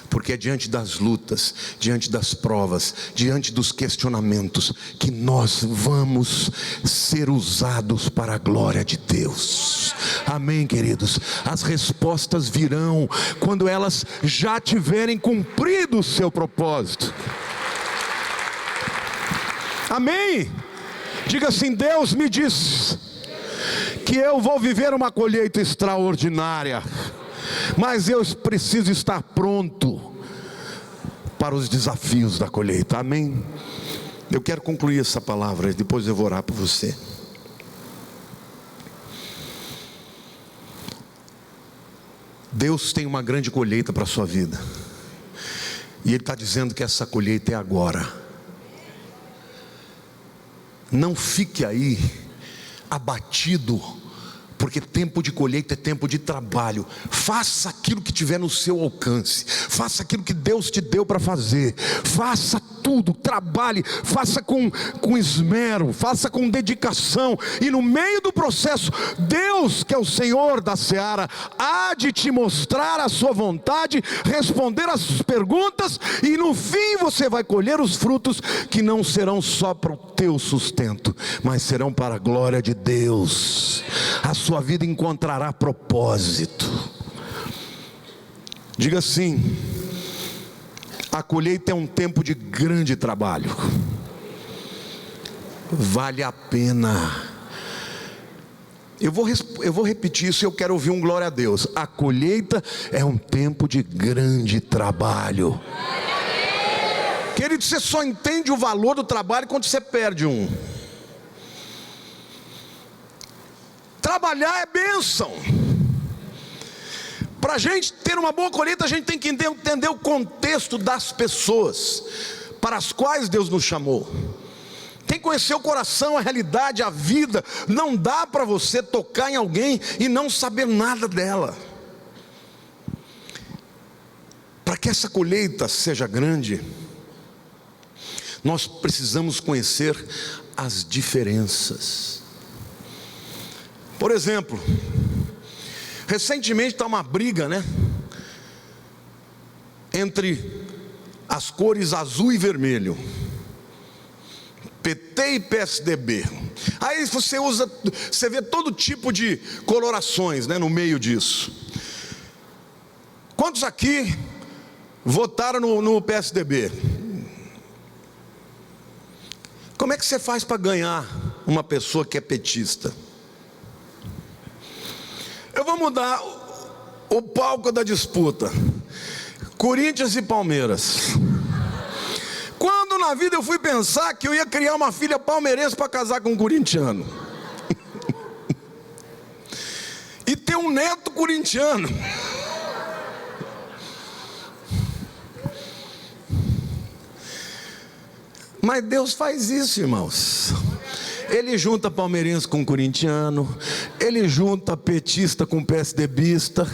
Porque é diante das lutas, diante das provas, diante dos questionamentos, que nós vamos ser usados para a glória de Deus. Amém, queridos? As respostas virão quando elas já tiverem cumprido o seu propósito. Amém? Diga assim: Deus me diz que eu vou viver uma colheita extraordinária, mas eu preciso estar pronto para os desafios da colheita. Amém? Eu quero concluir essa palavra, depois eu vou orar por você. Deus tem uma grande colheita para a sua vida, e Ele está dizendo que essa colheita é agora. Não fique aí abatido, porque tempo de colheita é tempo de trabalho. Faça aquilo que tiver no seu alcance, faça aquilo que Deus te deu para fazer, faça tudo, trabalhe, faça com esmero, faça com dedicação, e no meio do processo, Deus, que é o Senhor da seara, há de te mostrar a sua vontade, responder as suas perguntas, e no fim você vai colher os frutos que não serão só para o teu sustento, mas serão para a glória de Deus. A sua vida encontrará propósito. Diga assim: a colheita é um tempo de grande trabalho. Vale a pena. Eu vou repetir isso e eu quero ouvir um glória a Deus. A colheita é um tempo de grande trabalho. Querido, você só entende o valor do trabalho quando você perde um. Trabalhar é bênção. Para a gente ter uma boa colheita, a gente tem que entender o contexto das pessoas para as quais Deus nos chamou. Tem que conhecer o coração, a realidade, a vida. Não dá para você tocar em alguém e não saber nada dela. Para que essa colheita seja grande, nós precisamos conhecer as diferenças. Por exemplo, recentemente está uma briga, né? entre as cores azul e vermelho, PT e PSDB. Aí você vê todo tipo de colorações, né, no meio disso. Quantos aqui votaram no PSDB? Como é que você faz para ganhar uma pessoa que é petista? Eu vou mudar o palco da disputa. Corinthians e Palmeiras. Quando na vida eu fui pensar que eu ia criar uma filha palmeirense para casar com um corintiano? E ter um neto corintiano. Mas Deus faz isso, irmãos. Ele junta palmeirense com corintiano, ele junta petista com PSDBista,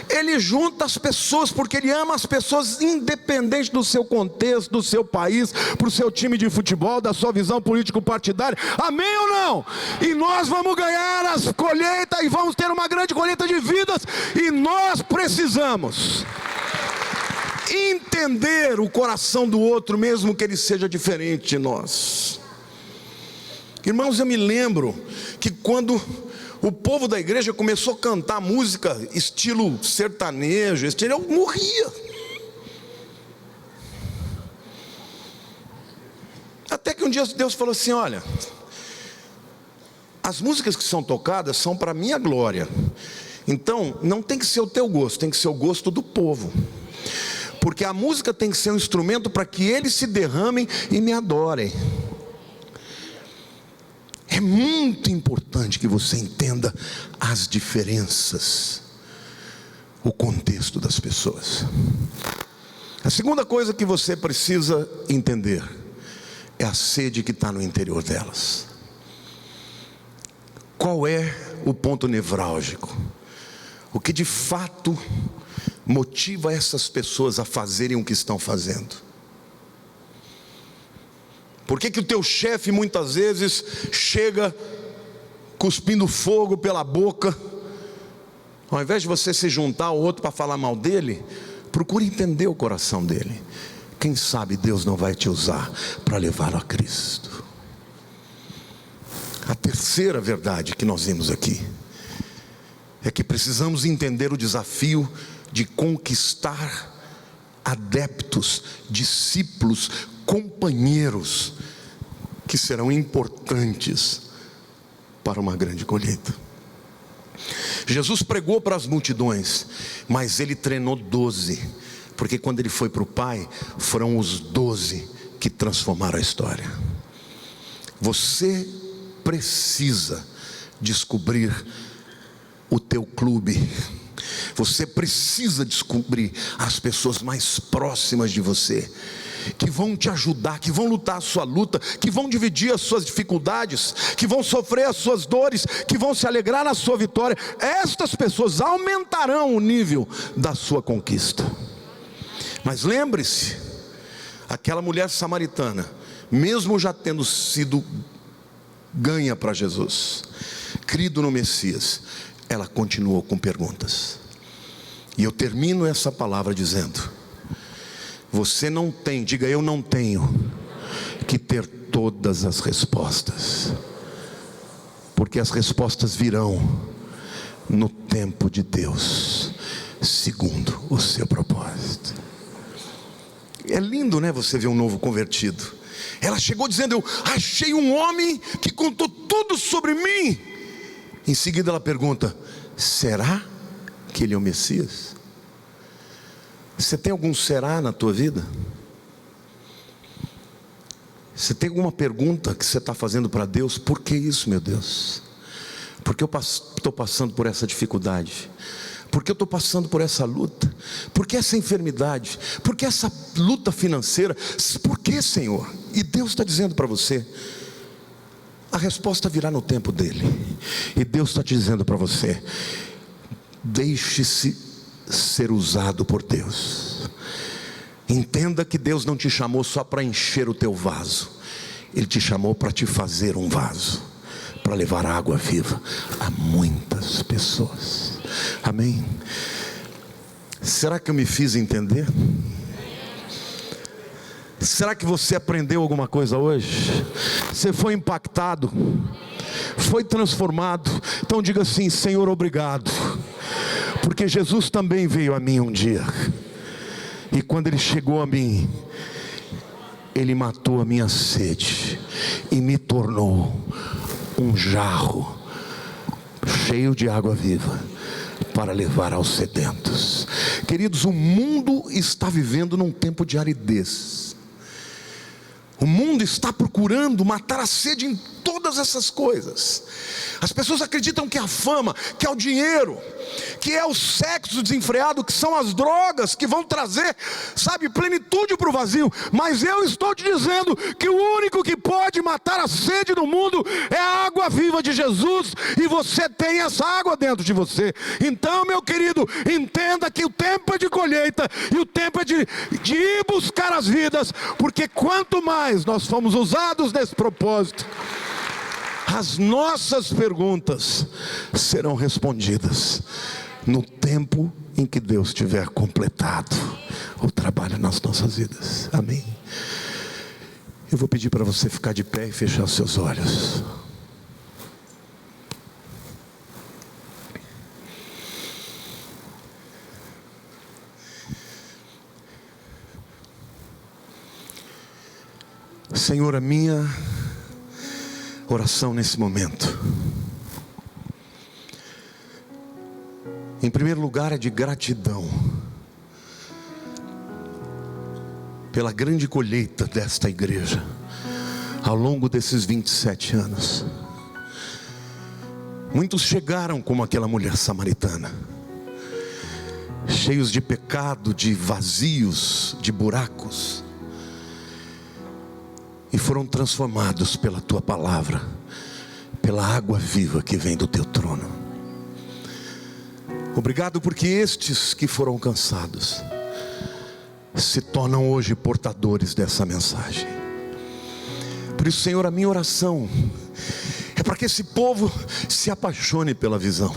ele junta as pessoas, porque ele ama as pessoas independente do seu contexto, do seu país, para o seu time de futebol, da sua visão político-partidária. Amém ou não? E nós vamos ganhar as colheitas e vamos ter uma grande colheita de vidas, e nós precisamos entender o coração do outro, mesmo que ele seja diferente de nós. Irmãos, eu me lembro que quando o povo da igreja começou a cantar música estilo sertanejo, eu morria. Até que um dia Deus falou assim: olha, as músicas que são tocadas são para a minha glória. Então, não tem que ser o teu gosto, tem que ser o gosto do povo. Porque a música tem que ser um instrumento para que eles se derramem e me adorem. É muito importante que você entenda as diferenças, o contexto das pessoas. A segunda coisa que você precisa entender é a sede que está no interior delas. Qual é o ponto nevrálgico? O que de fato motiva essas pessoas a fazerem o que estão fazendo? Por que o teu chefe muitas vezes chega cuspindo fogo pela boca? Ao invés de você se juntar ao outro para falar mal dele, procure entender o coração dele. Quem sabe Deus não vai te usar para levá-lo a Cristo. A terceira verdade que nós vimos aqui é que precisamos entender o desafio de conquistar adeptos, discípulos, companheiros que serão importantes para uma grande colheita. Jesus pregou para as multidões, mas ele treinou 12, porque quando ele foi para o Pai, foram os 12 que transformaram a história. Você precisa descobrir o teu clube. Você precisa descobrir as pessoas mais próximas de você, que vão te ajudar, que vão lutar a sua luta, que vão dividir as suas dificuldades, que vão sofrer as suas dores, que vão se alegrar na sua vitória. Estas pessoas aumentarão o nível da sua conquista. Mas lembre-se, aquela mulher samaritana, mesmo já tendo sido ganha para Jesus, crido no Messias, ela continuou com perguntas. E eu termino essa palavra dizendo: você não tem, diga eu não tenho que ter todas as respostas, porque as respostas virão no tempo de Deus, segundo o seu propósito. É lindo, né, você ver um novo convertido. Ela chegou dizendo: eu achei um homem que contou tudo sobre mim. Em seguida ela pergunta: será que ele é o Messias? Você tem algum será na tua vida? Você tem alguma pergunta que você está fazendo para Deus? Por que isso, meu Deus? Por que eu estou passando por essa dificuldade? Por que eu estou passando por essa luta? Por que essa enfermidade? Por que essa luta financeira? Por que, Senhor? E Deus está dizendo para você: a resposta virá no tempo dele. E Deus está te dizendo para você: deixe-se ser usado por Deus. Entenda que Deus não te chamou só para encher o teu vaso. Ele te chamou para te fazer um vaso, para levar água viva a muitas pessoas. Amém? Será que eu me fiz entender? Será que você aprendeu alguma coisa hoje? Você foi impactado? Foi transformado? Então diga assim: Senhor, obrigado, porque Jesus também veio a mim um dia, e quando Ele chegou a mim, Ele matou a minha sede e me tornou um jarro cheio de água viva para levar aos sedentos. Queridos, o mundo está vivendo num tempo de aridez. O mundo está procurando matar a sede em todas essas coisas. As pessoas acreditam que é a fama, que é o dinheiro, que é o sexo desenfreado, que são as drogas que vão trazer, sabe, plenitude para o vazio. Mas eu estou te dizendo que o único que pode matar a sede do mundo é a água viva de Jesus, e você tem essa água dentro de você. Então, meu querido, entenda que o tempo é de colheita, e o tempo é de ir buscar as vidas, porque quanto mais nós fomos usados nesse propósito, as nossas perguntas serão respondidas no tempo em que Deus tiver completado o trabalho nas nossas vidas. Amém? Eu vou pedir para você ficar de pé e fechar os seus olhos. Senhor, a minha oração nesse momento, em primeiro lugar, é de gratidão pela grande colheita desta igreja ao longo desses 27 anos. Muitos chegaram como aquela mulher samaritana, cheios de pecado, de vazios, de buracos, e foram transformados pela tua palavra, pela água viva que vem do teu trono. Obrigado porque estes que foram alcançados se tornam hoje portadores dessa mensagem. Por isso, Senhor, a minha oração é para que esse povo se apaixone pela visão,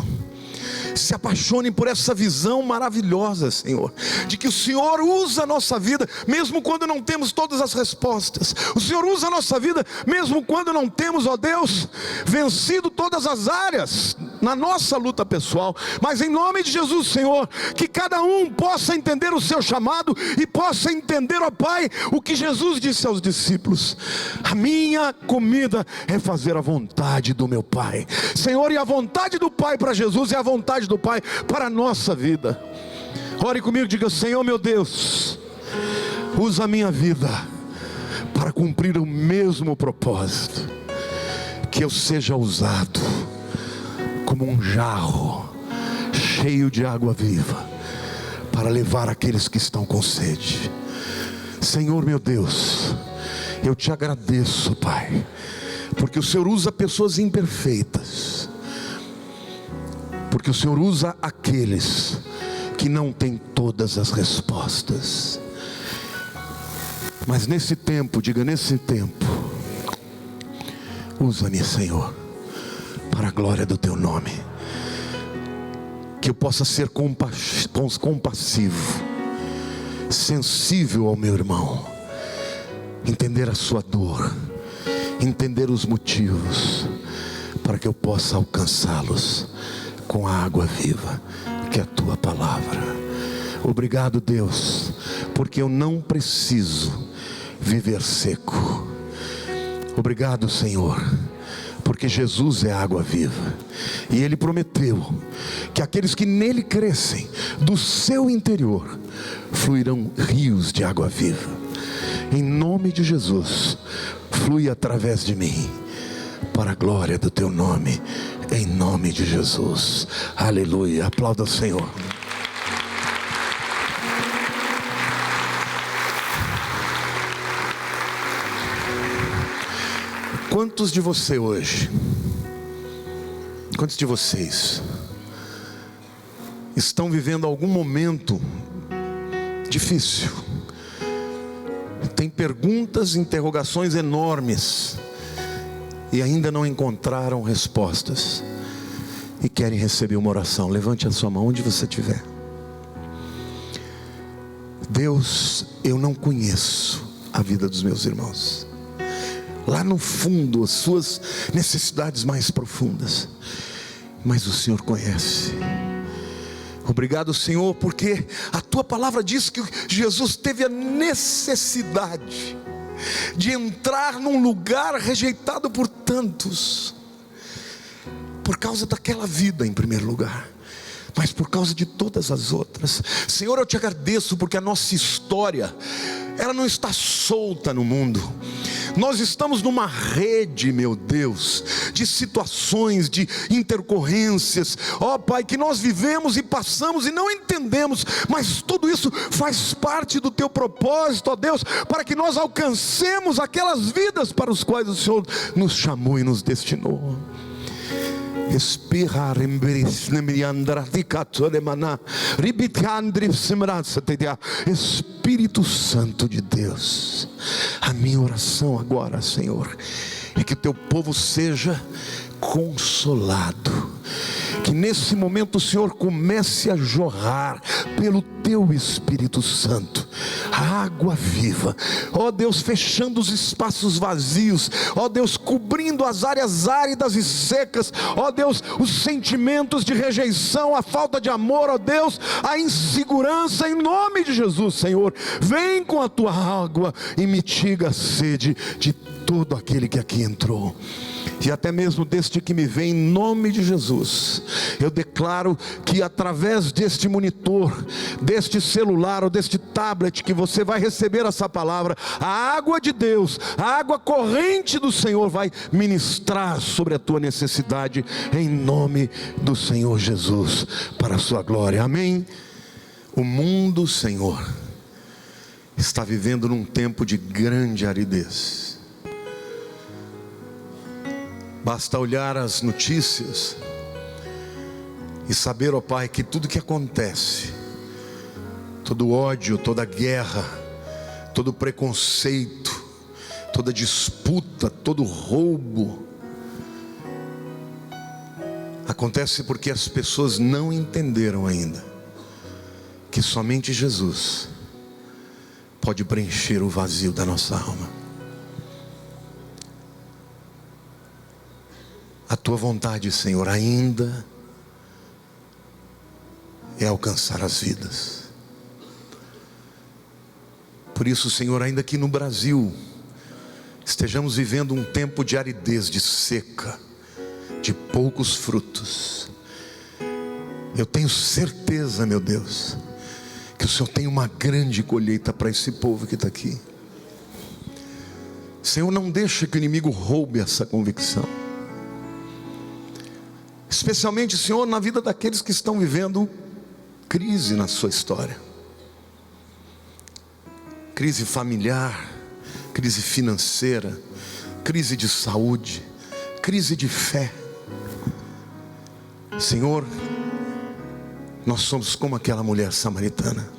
se apaixone por essa visão maravilhosa, Senhor, de que o Senhor usa a nossa vida mesmo quando não temos todas as respostas. O Senhor usa a nossa vida mesmo quando não temos, ó Deus, vencido todas as áreas na nossa luta pessoal. Mas em nome de Jesus, Senhor, que cada um possa entender o seu chamado e possa entender, ó Pai, o que Jesus disse aos discípulos: a minha comida é fazer a vontade do meu Pai. Senhor, e a vontade do Pai para Jesus é a vontade do Pai para a nossa vida. Ore comigo, diga: Senhor meu Deus, usa a minha vida para cumprir o mesmo propósito, que eu seja usado como um jarro cheio de água viva para levar aqueles que estão com sede. Senhor meu Deus, eu te agradeço, Pai, porque o Senhor usa pessoas imperfeitas, porque o Senhor usa aqueles que não têm todas as respostas. Mas nesse tempo, diga nesse tempo, usa-me, Senhor, para a glória do teu nome. Que eu possa ser compassivo, sensível ao meu irmão, entender a sua dor, entender os motivos, para que eu possa alcançá-los com a água viva, que é a tua palavra. Obrigado, Deus, porque eu não preciso viver seco. Obrigado, Senhor, porque Jesus é água viva, e Ele prometeu que aqueles que nele crescem, do seu interior fluirão rios de água viva. Em nome de Jesus, flui através de mim, para a glória do teu nome, em nome de Jesus. Aleluia. Aplauda o Senhor. Quantos de você hoje, quantos de vocês estão vivendo algum momento difícil? Tem perguntas, interrogações enormes e ainda não encontraram respostas e querem receber uma oração? Levante a sua mão onde você estiver. Deus, eu não conheço a vida dos meus irmãos, lá no fundo, as suas necessidades mais profundas, mas o Senhor conhece. Obrigado, Senhor, porque a tua palavra diz que Jesus teve a necessidade de entrar num lugar rejeitado por tantos, por causa daquela vida em primeiro lugar, mas por causa de todas as outras. Senhor, eu te agradeço porque a nossa história, ela não está solta no mundo. Nós estamos numa rede, meu Deus, de situações, de intercorrências, ó Pai, que nós vivemos e passamos e não entendemos, mas tudo isso faz parte do teu propósito, ó Deus, para que nós alcancemos aquelas vidas para as quais o Senhor nos chamou e nos destinou. Espírito Santo de Deus, a minha oração agora, Senhor, é que o teu povo seja consolado, que nesse momento o Senhor comece a jorrar pelo teu Espírito Santo a água viva, ó Deus, fechando os espaços vazios, ó Deus, cobrindo as áreas áridas e secas, ó Deus, os sentimentos de rejeição, a falta de amor, ó Deus, a insegurança, em nome de Jesus. Senhor, vem com a tua água e mitiga a sede de todo aquele que aqui entrou, e até mesmo deste que me vem, em nome de Jesus. Eu declaro que através deste monitor, deste celular ou deste tablet, que você vai receber essa palavra, a água de Deus, a água corrente do Senhor vai ministrar sobre a tua necessidade, em nome do Senhor Jesus, para a sua glória, amém. O mundo, Senhor, está vivendo num tempo de grande aridez. Basta olhar as notícias e saber, ó Pai, que tudo que acontece, todo ódio, toda guerra, todo preconceito, toda disputa, todo roubo, acontece porque as pessoas não entenderam ainda que somente Jesus pode preencher o vazio da nossa alma. A tua vontade, Senhor, ainda é alcançar as vidas. Por isso, Senhor, ainda que no Brasil estejamos vivendo um tempo de aridez, de seca, de poucos frutos, eu tenho certeza, meu Deus, que o Senhor tem uma grande colheita para esse povo que está aqui. Senhor, não deixa que o inimigo roube essa convicção, especialmente, Senhor, na vida daqueles que estão vivendo crise na sua história, crise familiar, crise financeira, crise de saúde, crise de fé. Senhor, nós somos como aquela mulher samaritana.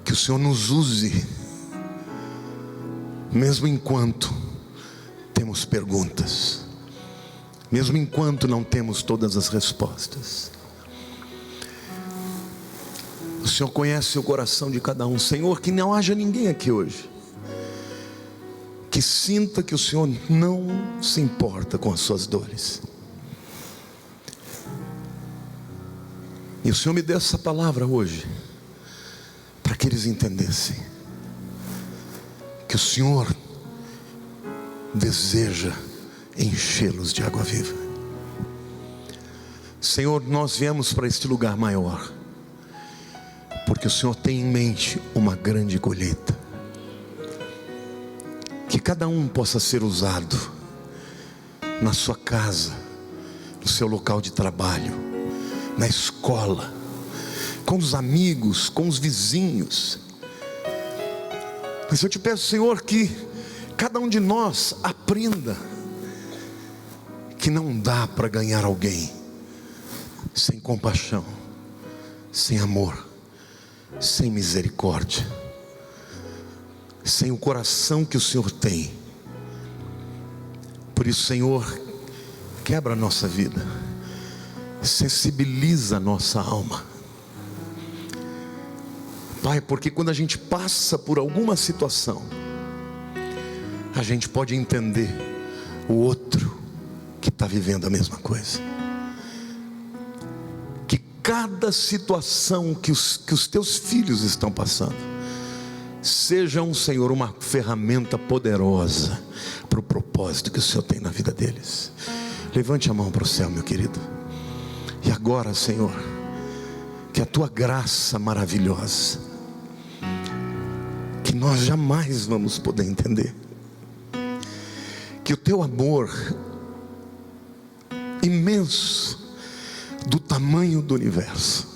Que o Senhor nos use, mesmo enquanto temos perguntas, mesmo enquanto não temos todas as respostas. O Senhor conhece o coração de cada um. Senhor, que não haja ninguém aqui hoje que sinta que o Senhor não se importa com as suas dores. E o Senhor me deu essa palavra hoje para que eles entendessem que o Senhor deseja enchê-los de água viva. Senhor, nós viemos para este lugar maior porque o Senhor tem em mente uma grande colheita, que cada um possa ser usado na sua casa, no seu local de trabalho, na escola, com os amigos, com os vizinhos. Mas eu te peço, Senhor, que cada um de nós aprenda que não dá para ganhar alguém sem compaixão, sem amor, sem misericórdia, sem o coração que o Senhor tem. Por isso, Senhor, quebra a nossa vida, sensibiliza a nossa alma, Pai, porque quando a gente passa por alguma situação, a gente pode entender o outro que está vivendo a mesma coisa. Que cada situação que os teus filhos estão passando sejam, Senhor, uma ferramenta poderosa para o propósito que o Senhor tem na vida deles. Levante a mão para o céu, meu querido. E agora, Senhor, que a tua graça maravilhosa, que nós jamais vamos poder entender, que o teu amor imenso, do tamanho do universo,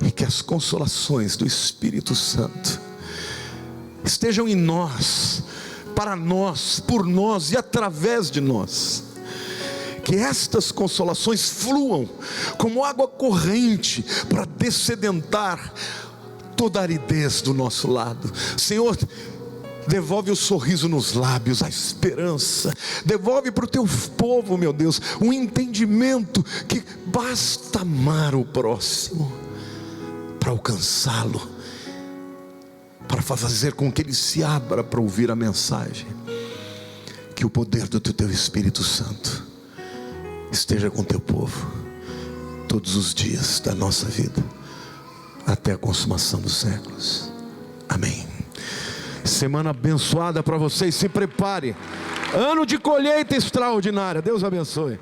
e que as consolações do Espírito Santo estejam em nós, para nós, por nós e através de nós. Que estas consolações fluam como água corrente para dessedentar toda a aridez do nosso lado. Senhor, devolve o sorriso nos lábios, a esperança. Devolve para o teu povo, meu Deus, um entendimento que basta amar o próximo para alcançá-lo, para fazer com que ele se abra para ouvir a mensagem. Que o poder do teu Espírito Santo esteja com o teu povo todos os dias da nossa vida, até a consumação dos séculos. Amém. Semana abençoada para vocês. Se prepare. Ano de colheita extraordinária. Deus abençoe.